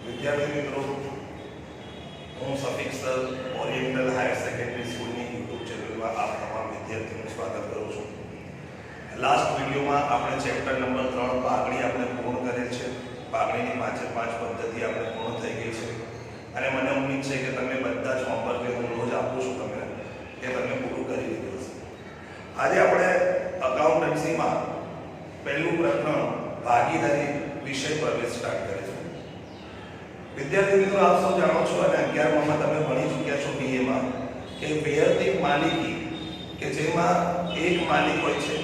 વિદ્યાર્થી મિત્રો, હું Shafiq sir oriental higher secondary સ્કૂલની યુટ્યુબ ચેનલમાં આપ તમામ વિદ્યાર્થીઓનું સ્વાગત કરું છું. લાસ્ટ વિડીયોમાં આપણે ચેપ્ટર નંબર 3 પાઘડી આપણે પૂર્ણ કરેલ છે. પાઘડીની 5 પદ્ધતિ આપણે પૂર્ણ થઈ ગઈ છે અને મને ઉમ્મીદ છે કે તમે બધા જ હોમવર્ક જે હું રોજ આપું છું તમને એ તમે પૂરું કરી લીધું હશે. આજે આપણે અકાઉન્ટન્સીમાં પહેલું પ્રકરણ ભાગીદારી વિષય પર સ્ટાર્ટ કરીશું. વિદ્યાર્થી મિત્રો, આપ સૌ જાણો છો અને 11માં તમે ભણી ચૂક્યા છો બીએમાં કે વૈયક્તિક માલિકી કે જેમાં એક માલિક હોય છે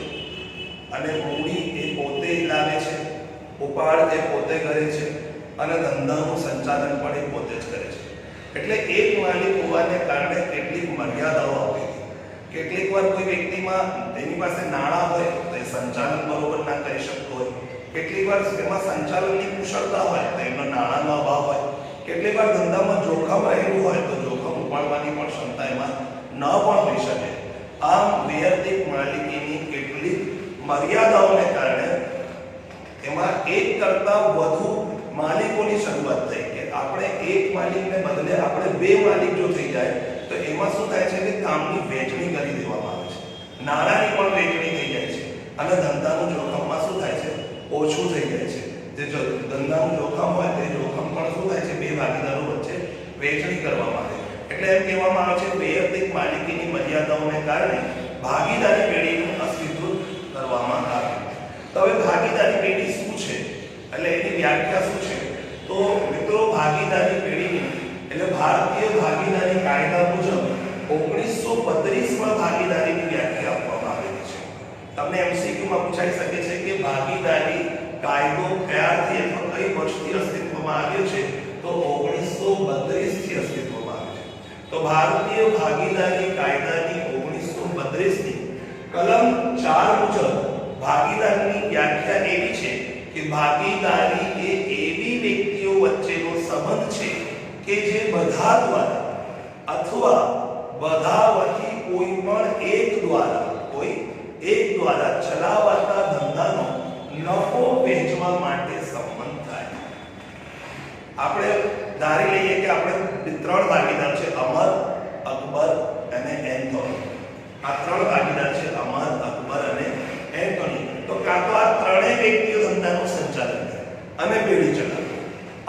અને મૂડી એ પોતે લાવે છે, ઉપાડ એ પોતે કરે છે અને ધંધાનું સંચાલન પણ એ પોતે જ કરે છે. એટલે એક માલિક હોવાને કારણે કેટલીક મર્યાદાઓ આપી છે. કેટલીક વાર કોઈ વ્યક્તિમાં તેની પાસે નાણાં હોય તો એ સંચાલન બરોબર ના કરી શકતો હોય, કેટલીક વાર તેમાં સંચાલનની કુશળતા હોય તો એમનો નાણાંનો અભાવ હોય, કેટલીક વાર ધંધામાં જોખમ રહેલું હોય તો જોખમ ઉપાડવાની પણ ક્ષમતા એમાં ન પણ હોઈ શકે. આમ વૈયક્તિક માલિકીની કેટલીક મર્યાદાઓને કારણે એમાં એક કરતાં વધુ માલિકોની શરૂઆત થઈ કે આપણે એક માલિકને બદલે આપણે બે માલિક જો થઈ જાય તો એમાં શું થાય છે કે કામની વહેંચણી કરી દેવામાં આવે છે, નાણાંની પણ વહેંચણી થઈ જાય છે અને ધંધાનું જોખમમાં શું થાય છે, ઓછું થઈ જાય છે. જે ધંધાનું જોખમ હોય તે જોખમ પણ શું થાય છે, બે ભાગીદારો વચ્ચે વહેંચણી કરવામાં આવે. એટલે એમ કહેવામાં આવે છે વૈયક્તિક માલિકીની મર્યાદાઓને કારણે ભાગીદારી પેઢીનું અસ્તિત્વ કરવામાં આવે. તો હવે ભાગીદારી પેઢી શું છે, એટલે એની વ્યાખ્યા શું છે? તો મિત્રો, ભાગીદારી પેઢીની એટલે ભારતીય ભાગીદારી કાયદા મુજબ 1932માં ભાગીદારીની વ્યાખ્યા આપવામાં આવેલી છે. તમને એમસીક્યુમાં પૂછાઈ શકે છે કે ભાગીદારી કાયદો ક્યારથી અથવા કઈ વર્ષથી અસ્તિત્વમાં આવ્યો છે? તો 1932 થી અસ્તિત્વમાં આવ્યો છે. તો ભારતીય ભાગીદારી કાયદાની 1932ની કલમ 4 મુજબ ભાગીદારની વ્યાખ્યા એવી છે કે ભાગીદારી એ એવી વ્યક્તિઓ વચ્ચેનો સંબંધ છે કે જે બધા દ્વારા અથવા બધામાંથી કોઈ એક દ્વારા ચલાવાતા ધંધાનો નફો વહેંચવા માટે સંબંધ થાય. આપણે ધારી લઈએ કે આપણે 3 ભાગીદાર છે, અમર, અકબર અને એન્થોની. આ 3 ભાગીદાર છે, અમર, અકબર અને એન્થોની. તો કાં તો આ ત્રણેય વ્યક્તિઓ ધંધાનું સંચાલન કરે અને પેઢી ચલાવે,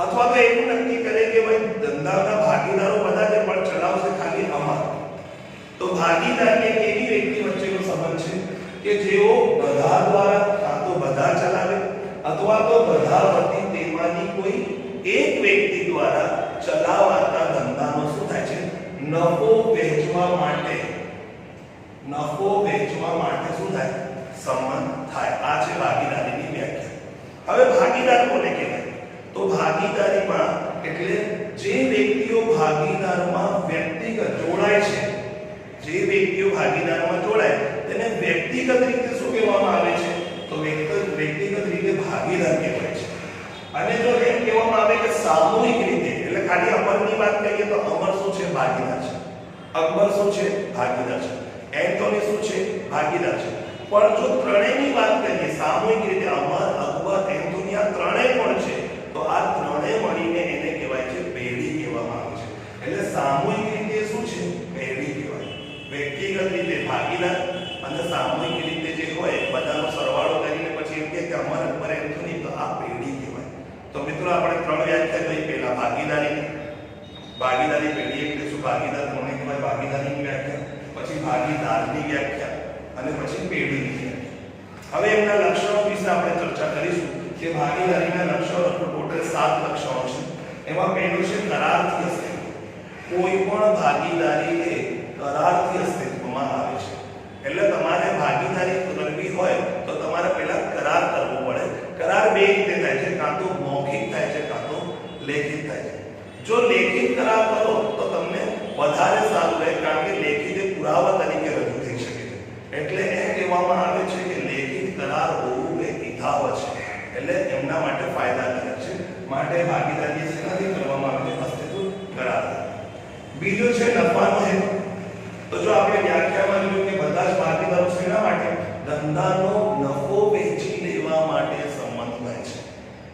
અથવા તો એવું નક્કી કરે કે ભાઈ ધંધાના ભાગીદારો બધા જે પણ ચલાવશે ખાલી અમર. તો ભાગીદારી એક એવી વ્યક્તિ વચ્ચેનો સંબંધ છે કે જેઓ બધા દ્વારા કાં તો બધા ચલાવે અથવા તો બધા વતી તેમાંની કોઈ એક વ્યક્તિ દ્વારા ચલાવાતા ધંધાનો શું થાય છે, નફો વહેંચવા માટે શું થાય, સંબંધ થાય. આ છે ભાગીદારીની વ્યાખ્યા. હવે ભાગીદાર કોને કહેવાય? તો ભાગીદારીમાં એટલે જે વ્યક્તિઓ ભાગીદારમાં વ્યક્તિગત જોડાય છે, જે વ્યક્તિઓ ભાગીદારમાં જોડાય તેને વ્યક્તિગત રીતે શું કહેવામાં આવે છે? તો વ્યક્તિગત રીતે ભાગીદાર કહેવાય છે. અને જો એમ કહેવામાં આવે કે સામૂહિક રીતે, એટલે ખાલી અમરની વાત કરીએ તો અમર શું છે, ભાગીદાર છે. અકબર શું છે, ભાગીદાર છે. એન્થોની શું છે, ભાગીદાર છે. પણ જો ત્રણેયની વાત કરીએ સામૂહિક રીતે, અમર, અકબર, એન્થોની આ ત્રણેય પણ છે, તો આ ત્રણેય મળીને એને કહેવાય છે પેઢી કહેવામાં આવે છે. એટલે સામૂહિક રીતે શું છે, પેઢી કહેવાય. વ્યક્તિગત રીતે ભાગીદાર અને સામૂહિક રીતે જે હોય બધાનો સરવાળો કરીને પછી એમ કે અમર, અકબર, એન્થોની, તો આ પેઢી કહેવાય. તો મિત્રો, આપણે 3 વ્યાખ્યા કરી. પહેલા ભાગીદારી પેઢી એટલે શું, ભાગીદાર કોને કહેવાય, ભાગીદારીની વ્યાખ્યા, પછી ભાગીદારની વ્યાખ્યા અને પછી પેઢીની વ્યાખ્યા. હવે એમના લક્ષણો વિશે આપણે ચર્ચા કરીશું કે ભાગીદારીના લક્ષણો ટોટલ 7 લક્ષણો છે. એમાં પહેલું છે કરારથી અસ્તિત્વ. કોઈ પણ ભાગીદારી એ કરારથી અસ્તિત્વમાં આવે છે. એટલે તમારે ભાગીદારી કરવી હોય તો તમારે પહેલા કરાર કરવો પડે. કરાર બે રીતે થાય છે, કાં તો મૌખિક થાય છે, કાં તો લેખિત થાય છે. જો લેખિત કરાર કરો તો તમને વધારે સારું રહે, કારણ કે લેખિત એ પુરાવા તરીકે રજૂ થઈ શકે છે. એટલે એમ કહેવામાં આવે છે કે લેખિત કરાર હોવું એ હિતાવહ છે, એટલે એમના માટે ફાયદાકારક છે. માટે ભાગીદારી શેનાથી કરવામાં આવે છે, અસ્તિત્વ કરાર. બીજો છે નફાનો હેતુ. તો જો આપણે વ્યાખ્યામાં જોયું કે બધા જ ભાગીદારો શેના માટે, ધંધાનો નફો વહેંચી લેવા માટે સંમત થાય છે.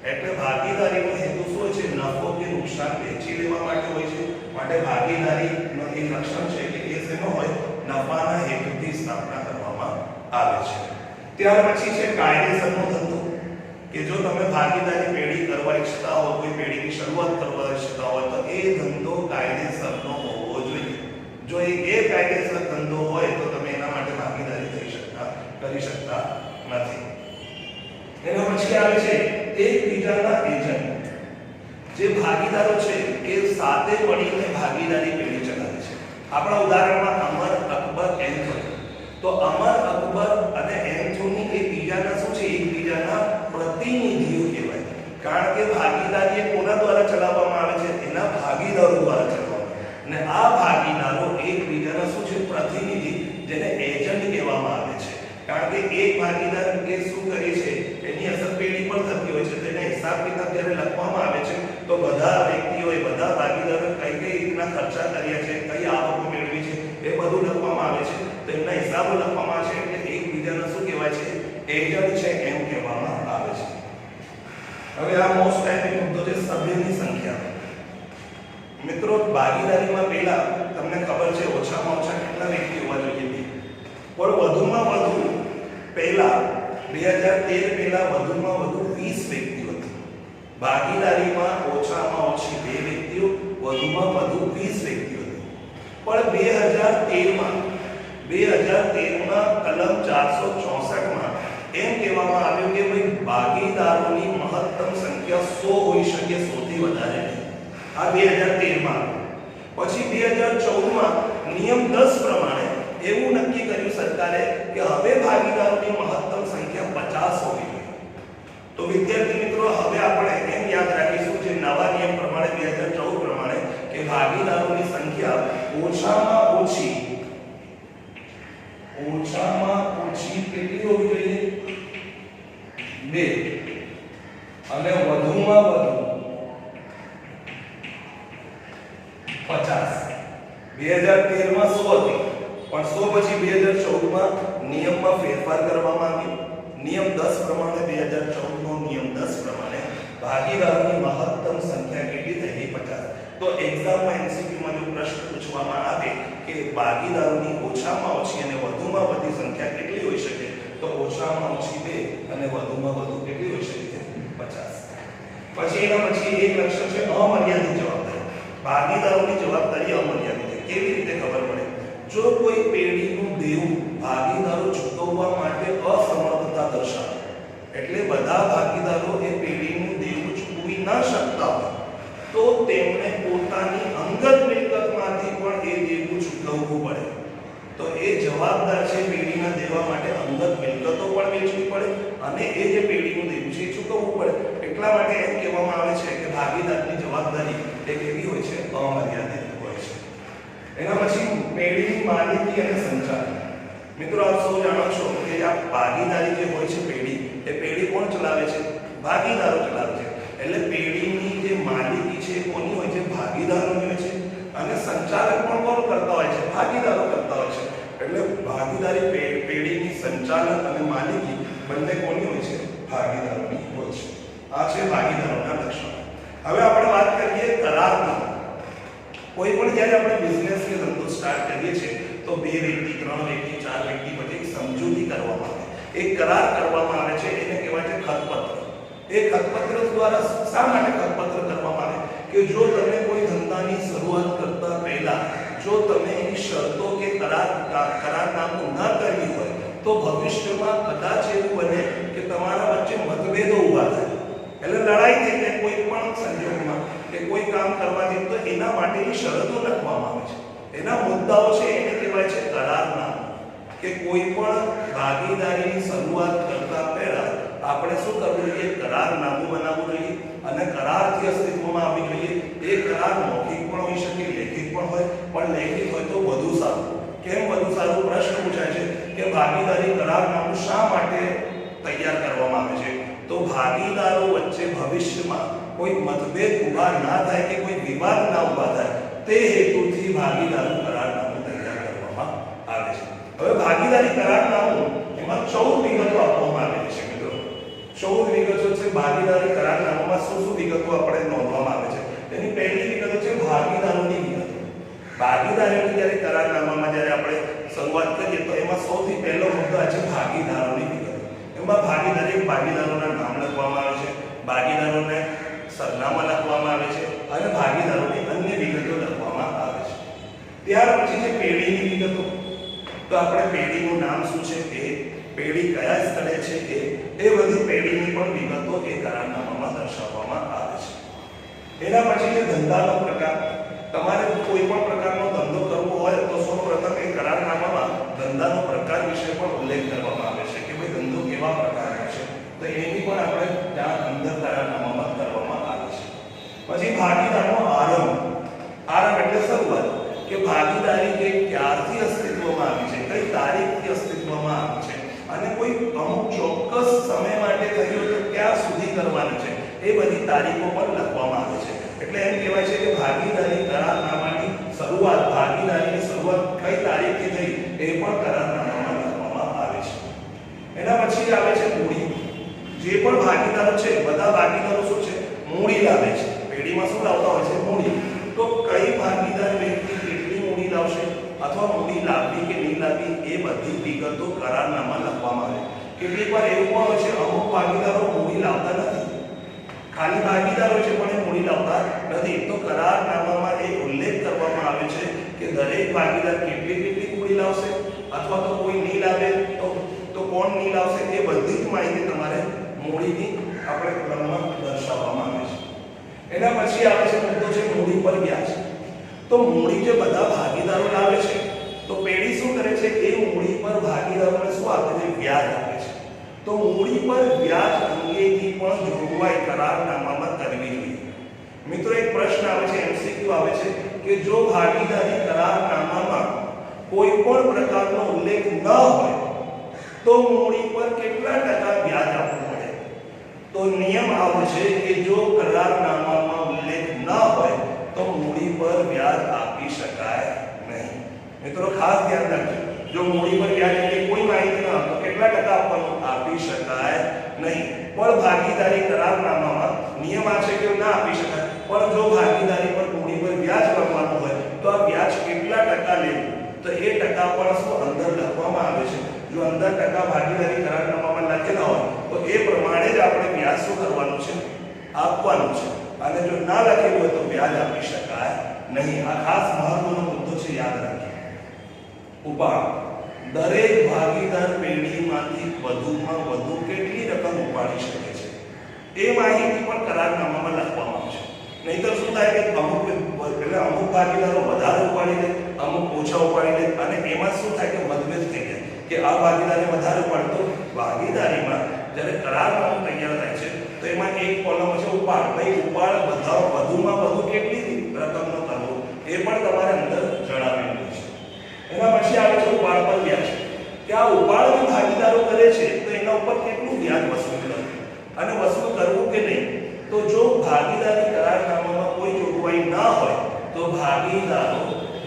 એટલે ભાગીદારીનો હેતુ શું છે, નફો કે નુકસાન વહેંચી લેવા માટે હોય છે. માટે ભાગીદારીનો એક લક્ષણ છે કે એ શેનો હોય, નફાના હેતુથી સ્થાપના કરવામાં આવે છે. ત્યાર પછી છે કાયદેસરનો ધંધો, કે જો તમે ભાગીદારી પેઢી કરવા ઈચ્છતા હો, કોઈ પેઢીની શરૂઆત કરવા ઈચ્છતા હો, તો એ ધંધો કાયદેસરનો હોવો જોઈએ. જો એ ગેરકાયદેસર ધંધો હોય તો તમે એના માટે ભાગીદારી કરી શકતા નથી. એના પછી આવે છે એકબીજાના એજન્ટ. જે ભાગીદારો છે એ સાથે મળીને ભાગીદારી પેઢી ચલાવે છે. આપણા ઉદાહરણમાં અમર, અકબર, એન્થોની. તો અમર, અકબર અને એન્થોની એકબીજાના શું છે, એકબીજાના પ્રતિનિધિઓ કહેવાય. કારણ કે ભાગીદારી એ કોના દ્વારા ચલાવવામાં આવે છે, એના ભાગીદારો દ્વારા ચલાવવામાં. અને આ ભાગીદારો એકબીજાના શું છે, પ્રતિનિધિ, જેને એજન્ટ કહેવામાં આવે છે. કારણ કે એક ભાગીદાર કે શું કરે છે એની અસર પેઢી પર થતી હોય છે. તેને હિસાબ કિતાબ જ્યારે લખવામાં આવે છે તો બધા વ્યક્તિઓએ, બધા ભાગીદારોએ કઈ કઈ રીતના ખર્ચા કર્યા છે, કઈ આવકો મેળવી છે, એ બધું લખવામાં આવે છે. તો એમના હિસાબો લખવામાં આવે છે. એટલે એકબીજાને શું કહેવાય છે, એજન્ટ છે એમ કહેવામાં આવે છે. હવે આ મોસ્ટ ટાઈપી મુદ્દો છે સભ્યની સંખ્યા. મિત્રો, ભાગીદારીમાં પહેલા તમને ખબર છે ઓછામાં ઓછા કેટલા વ્યક્તિ હોવા જોઈએ, પણ વધુમાં વધુ પહેલા 2013 પહેલા વધુમાં વધુ 20 વ્યક્તિઓ હતી. ભાગીદારીમાં ઓછામાં ઓછી 2 વ્યક્તિઓ, વધુમાં વધુ 20 વ્યક્તિઓ હતી. પણ 2013માં કલમ 464માં એમ કહેવામાં આવ્યું કે ભાઈ ભાગીદારોની મહત્તમ સંખ્યા 100 હોઈ શકે, 100 થી વધારે નહીં. આ 2013માં. પછી 2014માં નિયમ 10 પ્રમાણે એવું નક્કી કર્યું સરકારે કે હવે ભાગીદારોની મહત્તમ સંખ્યા 50 હોવી જોઈએ. તો વિદ્યાર્થી મિત્રો, હવે આપણે એમ યાદ રાખીશું જે નવા નિયમ પ્રમાણે 2014 પ્રમાણે કે ભાગીદારોની સંખ્યા ઓછામાં ઓછી કેટલી હોવી જોઈએ, 2, અને વધુમાં વધુ 50. 2013માં 100 હતી, પણ 100 પછી 2014માં નિયમમાં ફેરફાર કરવામાં આવ્યો. નિયમ 10 પ્રમાણે 2014નો નિયમ 10 પ્રમાણે ભાગીદારોની મહત્તમ સંખ્યા કેટલી થઈ ગઈ, 50. તો એક્ઝામમાં એમસીક્યુમાં જો પ્રશ્ન પૂછવામાં આવે કે ભાગીદારોની ઓછામાં ઓછી અને વધુમાં વધુ સંખ્યા કેટલી હોઈ શકે, તો ઓછામાં ઓછી 2 અને વધુમાં વધુ કેટલી હોઈ શકે, 50. પછી એના પછી એક લક્ષણ છે અમર્યાદિત જવાબદારી. ભાગીદારોની જવાબદારી અમર્યાદિત છે. કેવી રીતે ખબર પડે? જો કોઈ પેઢીનું દેવું ભાગીદારો ચૂકવવા માટે અસમર્થતા દર્શાવે, એટલે બધા ભાગીદારો એ પેઢીનું દેવું ચૂકવી ન શકતા હોય, તો તેમને પોતાની અંગત મિલકતમાંથી પણ એ દેવું ચૂકવવું પડે. તો એ જવાબદાર છે પેઢીના દેવા માટે અંગત મિલકતો પણ વેચવી પડે અને એ જે પેઢીનું દેવું છે એ ચૂકવવું પડે. એટલા માટે એમ કહેવામાં આવે છે કે ભાગીદારની જવાબદારી એ કેવી હોય છે, અમર્યાદિત હોય છે. એના પછી પેઢીની માલિકી અને સંચાલન. મિત્રો, આપ સૌ જાણો છો કે આ ભાગીદારી જે હોય છે પેઢી, એ પેઢી કોણ ચલાવે છે, ભાગીદારો ચલાવે છે. એટલે પેઢીની જે માલિકી છે કોની હોય છે, ભાગીદારોની હોય છે. અને સંચાલન પણ કોણ કરતા હોય છે, ભાગીદારો કરતા હોય છે. એટલે ભાગીદારી પેઢીની સંચાલન અને માલિકી બંને કોની હોય છે, ભાગીદારોની હોય છે. આ છે ભાગીદારોના લક્ષણો. હવે આપણે વાત કરીએ કરારના. કોઈ પણ જ્યારે આપણે બિઝનેસ કે ધંધો સ્ટાર્ટ કરીએ છીએ તો 2 વ્યક્તિ, 3 વ્યક્તિ, 4 વ્યક્તિ પછી સમજૂતી કરવામાં આવે, એક કરાર કરવામાં આવે છે. એને કહેવાય છે ખતપત્ર. એ ખતપત્ર દ્વારા શા માટે ખતપત્ર કરવામાં આવે કે જો તમે કોઈ ધંધાની શરૂઆત કરતા પહેલા જો તમે એની શરતો કે કરારનામું ન કર્યું હોય તો ભવિષ્યમાં કદાચ એવું બને કે તમારા વચ્ચે મતભેદો ઊભા થાય. એટલે લડાઈ થઈ જાય કોઈ પણ સંજોગોમાં કે કોઈ કામ કરવાથી, તો એના માટેની શરતો લખવામાં આવે છે. એના મુદ્દાઓ છે એને કહેવાય છે કરારનામું. કે કોઈ પણ ભાગીદારીની શરૂઆત કરતા પહેલા આપણે શું કરવું જોઈએ, કરારનામું બનાવવું જોઈએ અને કરારથી અસ્તિત્વમાં આવવી જોઈએ. એ કરાર મૌખિક પણ હોઈ શકે, લેખિત પણ હોય, પણ લેખિત હોય તો વધુ સારું. કેમ વધુ સારું? પ્રશ્ન પૂછાય છે કે ભાગીદારી કરારનામું શા માટે તૈયાર કરવામાં આવે છે? તો ભાગીદારો વચ્ચે ભવિષ્યમાં કોઈ મતભેદ ઊભા ના થાય કે કોઈ વિવાદ ના ઊભા થાય, તે હેતુથી ભાગીદારો કરારનામું તૈયાર કરવામાં આવે છે. હવે ભાગીદારી કરારનામું એમાં 14 વિગતો આપવામાં આવેલી છે. મિત્રો, 14 વિગતો છે ભાગીદારી કરારનામામાં. શું વિગતો આપણે નોંધવામાં આવે છે? એની પહેલી કરારનામામાં જ્યારે આપણે શરૂઆત કરીએ તો એમાં સૌથી પહેલો મુદ્દો આ છે ભાગીદારોની વિગતો. એમાં ભાગીદારોના નામ લખવામાં આવે છે, ભાગીદારોને સરનામા લખવામાં આવે છે અને ભાગીદારોની અન્ય વિગતો લખવામાં આવે છે. ત્યાર પછી છે પેઢીની વિગતો. તો આપણે પેઢીનું નામ શું છે, એ પેઢી કયા સ્થળે છે, એ બધી પેઢીની પણ વિગતો એ કરારનામામાં દર્શાવવામાં આવે છે. એના પછી છે ધંધાનો પ્રકાર. તમારે કોઈ પણ પ્રકારનો ધંધો કરવો હોય તો સૌપ્રથમ એ કરારનામામાં ધંધાનો પ્રકાર વિશે પણ ઉલ્લેખ કરવામાં આવે છે કે ભાઈ ધંધો કેવા પ્રકારનો છે, તો એની પણ આપણે ત્યાં અંદર કરારનામામાં કરવામાં આવે છે. પછી ભાગીદારનો આરંભ એટલે શરૂઆત, કે ભાગીદારી કે ક્યારથી અસ્તિત્વમાં આવી છે, કઈ તારીખથી અસ્તિત્વમાં આવી છે અને કોઈ અમુક ચોક્કસ સમય માટે થયું તો ક્યાં સુધી કરવાનું છે, એ બધી તારીખો પણ લખવામાં આવે છે. એટલે એમ કહેવાય છે કે ભાગીદારી કરારનામાની શરૂઆત, ભાગીદારીની શરૂઆત કઈ તારીખથી થઈ એ પણ કરારનામામાં લખવામાં આવે છે. એના પછી આવે છે મૂડી. જે પણ ભાગીદારો છે, બધા ભાગીદારો શું છે, મૂડી લાવે છે. પેઢીમાં શું લાવતા હોય છે, મૂડી. તો કઈ ભાગીદાર વ્યક્તિ કેટલી મૂડી લાવશે અથવા મૂડી લાવવી કે નહીં લાવવી એ બધી વિગતો કરારનામામાં લખવામાં આવે. કેટલીક વાર એવું પણ હોય છે અમુક ભાગીદારો મૂડી લાવતા નથી, ખાલી ભાગીદારો છે પણ એ મૂડી લાવતા નથી. તો કરારનામામાં એ ઉલ્લેખ કરવામાં આવે છે કે દરેક ભાગીદાર કેટલી મૂડી લાવશે અથવા તો કોઈ નહીં લાવે તો કોણ નહીં લાવશે, એ બધી જ માહિતી તમારે મૂડીની આપણે ક્રમમાં દર્શાવવામાં આવે છે. એના પછી આવે છે મુદ્દો છે મૂડી પર વ્યાજ. તો મૂડી જે બધા ભાગીદારો લાવે છે તો પેઢી શું કરે છે, એ મૂડી પર ભાગીદારોને શું આપે છે, વ્યાજ આપે છે. તો મૂડી પર વ્યાજ અંગેની પણ જોગવાઈ કરારનામામાં કરવી જોઈએ. મિત્રો એક પ્રશ્ન આવે છે, એમસીક્યુ આવે છે કે જો ભાગીદારી કરારનામામાં કોઈ પણ પ્રકારનો ઉલ્લેખ ન હોય તો મૂડી પર કેટલા ટકા વ્યાજ આપવું પડે? તો નિયમ આવો છે કે જો કરારનામામાં ઉલ્લેખ ન હોય તો મૂડી પર વ્યાજ આપી શકાય નહીં. મિત્રો ખાસ ધ્યાન રાખજો, જો મૂડી પર વ્યાજ એટલે કોઈ માહિતી ન હોય તો કેટલા ટકા આપવાનું, આપી શકાય નહીં. પણ ભાગીદારી કરારનામામાં નિયમ આ છે કે ના આપી શકાય, પણ જો ભાગીદારી પર મૂડી પર વ્યાજ કરવાનું હોય તો આ વ્યાજ કેટલા ટકા લેવું, તો એ ટકા પણ શું અંદર લખવામાં આવે છે. જો અંદર ટકા ભાગીદારી કરારનામામાં લખેલા હોય તો એ પ્રમાણે જ આપણે વ્યાજ શું કરવાનું છે, આપવાનું છે. અને જો ના લખેલું હોય તો વ્યાજ આપી શકાય નહીં. આ ખાસ મહત્વનો મુદ્દો છે, યાદ રાખજો. ઉપાડ. દરેક ભાગીદાર પેઢીમાંથી વધુમાં વધુ કેટલી રકમ ઉપાડી શકે છે એ માહિતી પણ કરારનામામાં લખવામાં આવશે. નહીંતર શું થાય કે અમુક ભાગીદારો વધારે ઉપાડી લે, અમુક ઓછા ઉપાડી લે અને એમાં શું થાય કે મતભેદ થઈ જાય કે આ ભાગીદારે વધારે ઉપાડે. તો ભાગીદારીમાં જ્યારે કરારનામું તૈયાર થાય છે તો એમાં એક કોલમ છે ઉપાડ. ભાઈ ઉપાડ બધા વધુમાં વધુ કેટલી રકમનો કરવો એ પણ તમારે અંદર જણાવેલું છે. એના પછી આવે છે ઉપાડ પર વ્યાજ, કે આ ઉપાડ જે ભાગીદારો કરે છે તો એના ઉપર કેટલું વ્યાજ વસૂલ કરવું અને વસૂલ કરવું કે નહીં. તો જો ભાગીદારી કરારનામામાં કોઈ જોગવાઈ ના હોય તો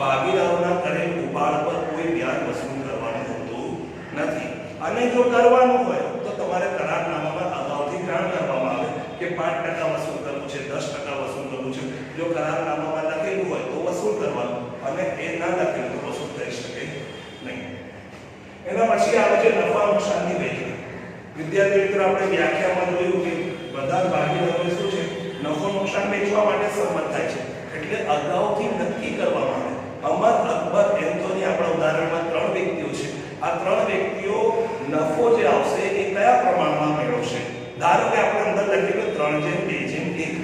ભાગીદારોના કરેલ ઉપાડ પર કોઈ વ્યાજ વસૂલ કરવાનું હોતું નથી. અને જો કરવાનું હોય તો તમારે કરારનામામાં અગાઉથી જાણ કરવામાં આવે કે 5% વસૂલ કરવું છે, 10% વસૂલ કરવું છે. જો કરારનામામાં લખેલું હોય તો વસૂલ કરવાનું અને એ ના લખેલું તો વસૂલ થઈ શકે નહીં. એના પછી આવે છે નફા નુકસાનની વહેંચણી. વિદ્યાર્થી મિત્રો આપણે વ્યાખ્યામાં જોયું કે બધા ભાગીદારો શું છે, નફો નુકસાન વેચવા માટે સંમત થાય છે. એટલે અગાઉથી નક્કી કરવામાં આવે. અમર, અકબર, એન્થોની આપણા ઉદાહરણમાં 3 વ્યક્તિઓ છે. આ 3 વ્યક્તિઓ નફો જે આવશે એ કયા પ્રમાણમાં મેળવશે. ધારો કે આપણે અંદર લખેલું 3:2:1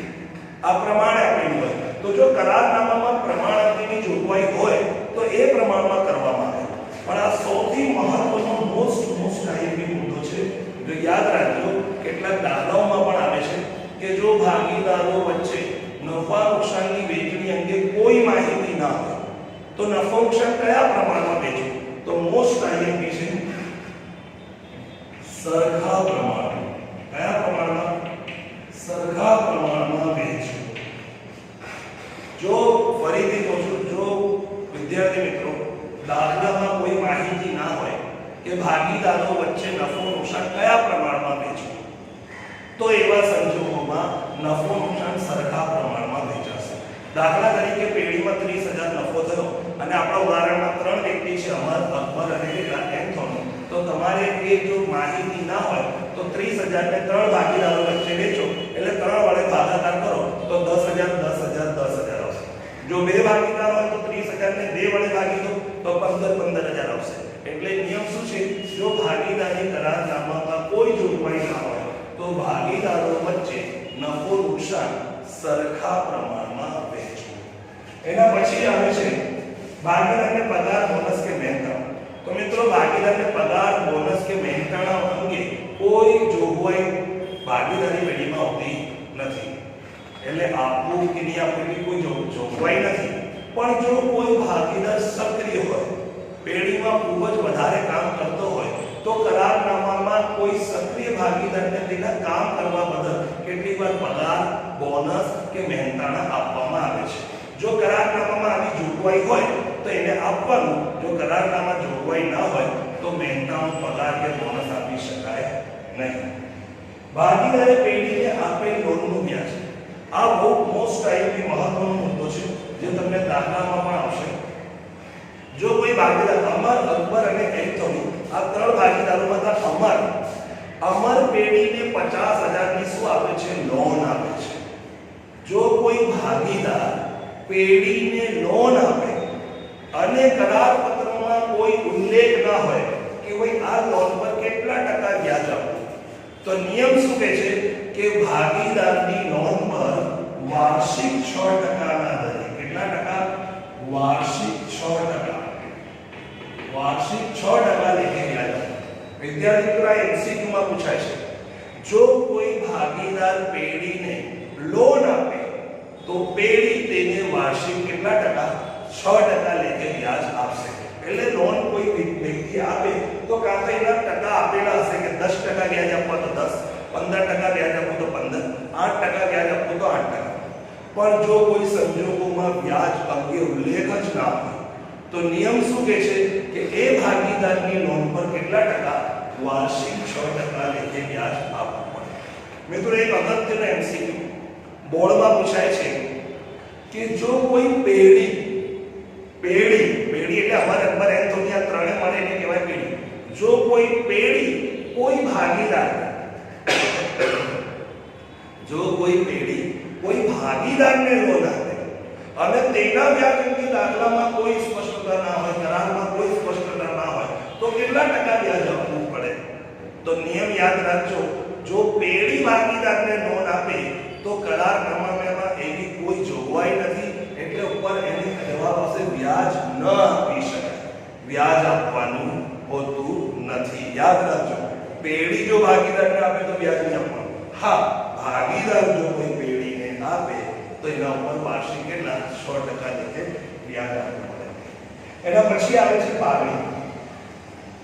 આ પ્રમાણે આપેલું હોય તો જો કરારનામામાં પ્રમાણ અંગેની જોગવાઈ હોય તો એ પ્રમાણમાં કરવામાં આવે. પણ આ સૌથી મહત્વનો મોસ્ટ આઈએમપી મુદ્દો છે. જો યાદ રાખજો, કેટલાક દાખલાઓમાં પણ આવે છે કે જો ભાગીદારો વચ્ચે નફા નુકસાનની વહેંચણી અંગે કોઈ માહિતી ના હોય તો નફો નુકસાન કયા પ્રમાણમાં વહેંચવું. તો મોસ્ટ આઈએમપી છે સરખા પ્રમાણમાં. કયા પ્રમાણમાં? સરખા પ્રમાણમાં વહેંચવું. જો ફરીથી કહું છું, જો વિદ્યાર્થી મિત્રો દાખલામાં કોઈ માહિતી ના હોય કે ભાગીદારો વચ્ચે નફો નુકસાન કયા પ્રમાણમાં વહેંચવું તો એવા સંજોગોમાં નફો નુકસાન સરખા પ્રમાણમાં વહેંચાશે. દાખલા તરીકે પેઢીમાં 30,000 નફો થયો અને આપણા ઉદાહરણમાં 3 વ્યક્તિ છે, અમર, અકબર અને એન્થોની, તો તમારે એ જો માહિતી ના હોય તો 30,000 ને 3 ભાગીદારો વચ્ચે વેચો એટલે 3 વડે ભાગાકાર કરો તો 10,000 10,000 10,000 આવશે. જો 2 ભાગીદાર હોય તો 30,000 ને 2 વડે ભાગી દો તો 15,000 આવશે. એટલે નિયમ શું છે? જો ભાગીદારી કરારનામામાં કોઈ જોગવાઈ ના હોય તો ભાગીદારો વચ્ચે નફો નુકસાન સરખા પ્રમાણમાં વહેંચવું. એના પછી આવે છે ભાગીદારને પગાર, બોનસ કે મહેનતાણા. તો મિત્રો ભાગીદારને પગાર, બોનસ કે મહેનતાણા અંગે કોઈ જોગવાઈ ભાગીદારી પેઢીમાં હોતી નથી. એટલે આપવું કે નહીં આપવું એની કોઈ જોગવાઈ નથી. પણ જો કોઈ ભાગીદાર સક્રિય હોય, પેઢીમાં ખૂબ જ વધારે કામ કરતો હોય તો કરારનામામાં કોઈ સક્રિય ભાગીદારને તેના કામ કરવા બદલ કેટલીકવાર પગાર, બોનસ કે મહેનતાણા આપવામાં આવે છે. જો કરારનામામાં આવી જોગવાઈ હોય તો એને આપવાનું, જો કરારનામામાં જોગવાઈ ન હોય તો મહેનતાણું, પગાર કે બોનસ આપી શકાય નહીં. ભાગીદારે પેઢીને આપેલ લોનનું વ્યાજ, આ બહુ મોસ્ટ આઈએમપી મહત્વનો મુદ્દો છે જે તમને દાખલામાં પણ આવશે. જો કોઈ ભાગીદાર અમર, અકબર અને એન્થોની, આ 3 ભાગીદારોમાં અમર પેઢીને 50,000 ની શું આપે છે? લોન આપે છે. જો કોઈ ભાગીદાર પેઢીને લોન આપે અને કરાર પત્રમાં કોઈ ઉલ્લેખ ના હોય કે ભાઈ આ લોન પર કેટલા ટકા વ્યાજ આપવું, તો નિયમ શું કહે છે કે ભાગીદારની લોન પર વાર્ષિક 6% ના દરે, કેટલા ટકા? વાર્ષિક 6%, વાર્ષિક 6% લેખે વ્યાજ આપવું. વિદ્યાર્થી મિત્રો, આ MCQ માં પૂછાય છે. જો કોઈ ભાગીદાર પેઢીને લોન આપે તો પેઢી તેને વાર્ષિક કેટલા ટકા? 6% લેખે વ્યાજ આપશે. એટલે લોન કોઈ વ્યક્તિ આપે તો કાં તો એના ટકા આપેલા હશે કે 10% વ્યાજ આપવા તો 10, 15% વ્યાજ આપવું તો 15, 8% વ્યાજ આપવું તો 8%. પણ જો કોઈ સંજોગોમાં વ્યાજ અંગે ઉલ્લેખ જ ના હોય તો નિયમ શું કહે છે કે એ ભાગીદારની લોન પર કેટલા ટકા? વાર્ષિક 6% લેખે વ્યાજ આપવું પડે. મિત્રો, એક અગત્યનો MCQ બોર્ડમાં પૂછાય છે કે જો કોઈ પેઢી એટલે અમારે અકબર, એન્થોની આ ત્રણે મળે એને કહેવાય પેઢી. જો કોઈ પેઢી કોઈ ભાગીદારને લોન આપે અને તેના વ્યાજ અંગે દાખલામાં કોઈ સ્પષ્ટતા ના હોય, કરારમાં કોઈ સ્પષ્ટતા ના હોય તો કેટલા ટકા વ્યાજ આપવું પડે? તો નિયમ યાદ રાખજો. જો પેઢી ભાગીદારને લોન આપે તો કરારનામામાં એવી કોઈ જોગવાઈ નથી, એટલે ઉપર એને જવાબ આવશે વ્યાજ ન આપી શકાય, વ્યાજ આપવાનું હોતું નથી. યાદ રાખજો, પેઢી જો ભાગીદારને આપે તો વ્યાજ નહીં આપવાનું. હા, ભાગીદાર જો કોઈ પેઢીને આપે તો એના ઉપર વાર્ષિક કેટલા? 6% લેખે વ્યાજ આપવું પડે. એના પછી આવે છે પાગડી.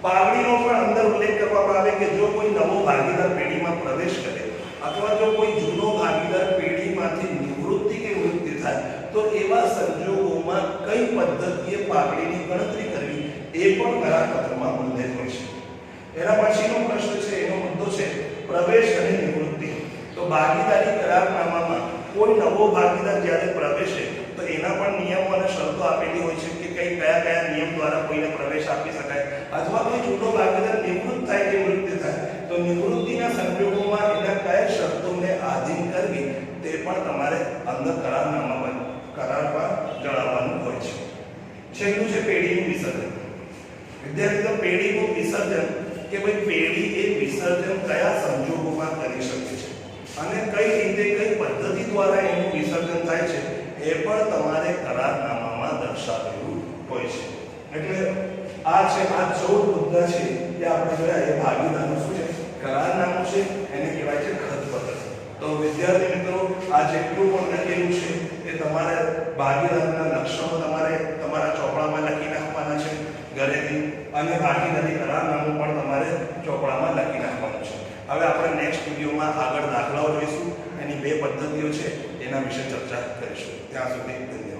પાગડીનો પણ અંદર ઉલ્લેખ કરવામાં આવે કે જો કોઈ નવો ભાગીદાર પેઢીમાં પ્રવેશ કરે અથવા જો કોઈ જૂનો ભાગીદાર પેઢીમાંથી નિવૃત્તિ કે વૃત્તિ થાય તો એવા સંજોગોમાં કઈ પદ્ધતિએ પાગડીની ગણતરી કરવી એ પણ કરારપત્રમાં ઉલ્લેખ હોય છે. એના પછીનો પ્રશ્ન છે, એનો મુદ્દો છે પ્રવેશ અને નિવૃત્તિ. તો ભાગીદારી કરારનામામાં કોઈ નવો ભાગીદાર જ્યારે પ્રવેશે તો એના પણ નિયમો અને શરતો આપેલી હોય છે કે કયા નિયમ દ્વારા કોઈને પ્રવેશ આપી શકાય, અથવા કોઈ જૂનો ભાગીદાર નિવૃત્ત થાય કે મૃત્યુ થાય તો નિવૃત્તિના સંજોગોમાં એના કયા શરતોને આધીન કરવી તે પણ તમારે અંદર કરારનામામાં કરારમાં જણાવવાનું હોય છે. છેલ્લું છે પેઢીનું વિસર્જન. વિદ્યાર્થીઓ, પેઢીનું વિસર્જન કે ભાઈ પેઢી એ વિસર્જન કયા સંજોગોમાં કરી શકે છે અને કઈ રીતે કઈ પદ્ધતિ દ્વારા એનું વિસર્જન થાય છે એ પણ તમારે કરારનામામાં દર્શાવેલું હોય છે. એટલે આ 14 મુદ્દા છે જે આપણે જોયા. એ ભાગીદારનું શું છે? કરારનામું છે, એને કહેવાય છે ખતપત્ર. તો વિદ્યાર્થી મિત્રો, આ જેટલું પણ લખેલું છે એ તમારે ભાગીદારના લક્ષણો તમારે તમારા ચોપડામાં લખી નાખવાના છે ઘરેથી, અને ભાગીદારી કરારનામું પણ તમારે ચોપડામાં લખી નાખવાનું છે. હવે આપણે નેક્સ્ટ વિડીયોમાં આગળ દાખલાઓ જોઈશું, એની 2 પદ્ધતિઓ છે એના વિશે ચર્ચા કરીશું. ત્યાં સુધી ધન્યવાદ.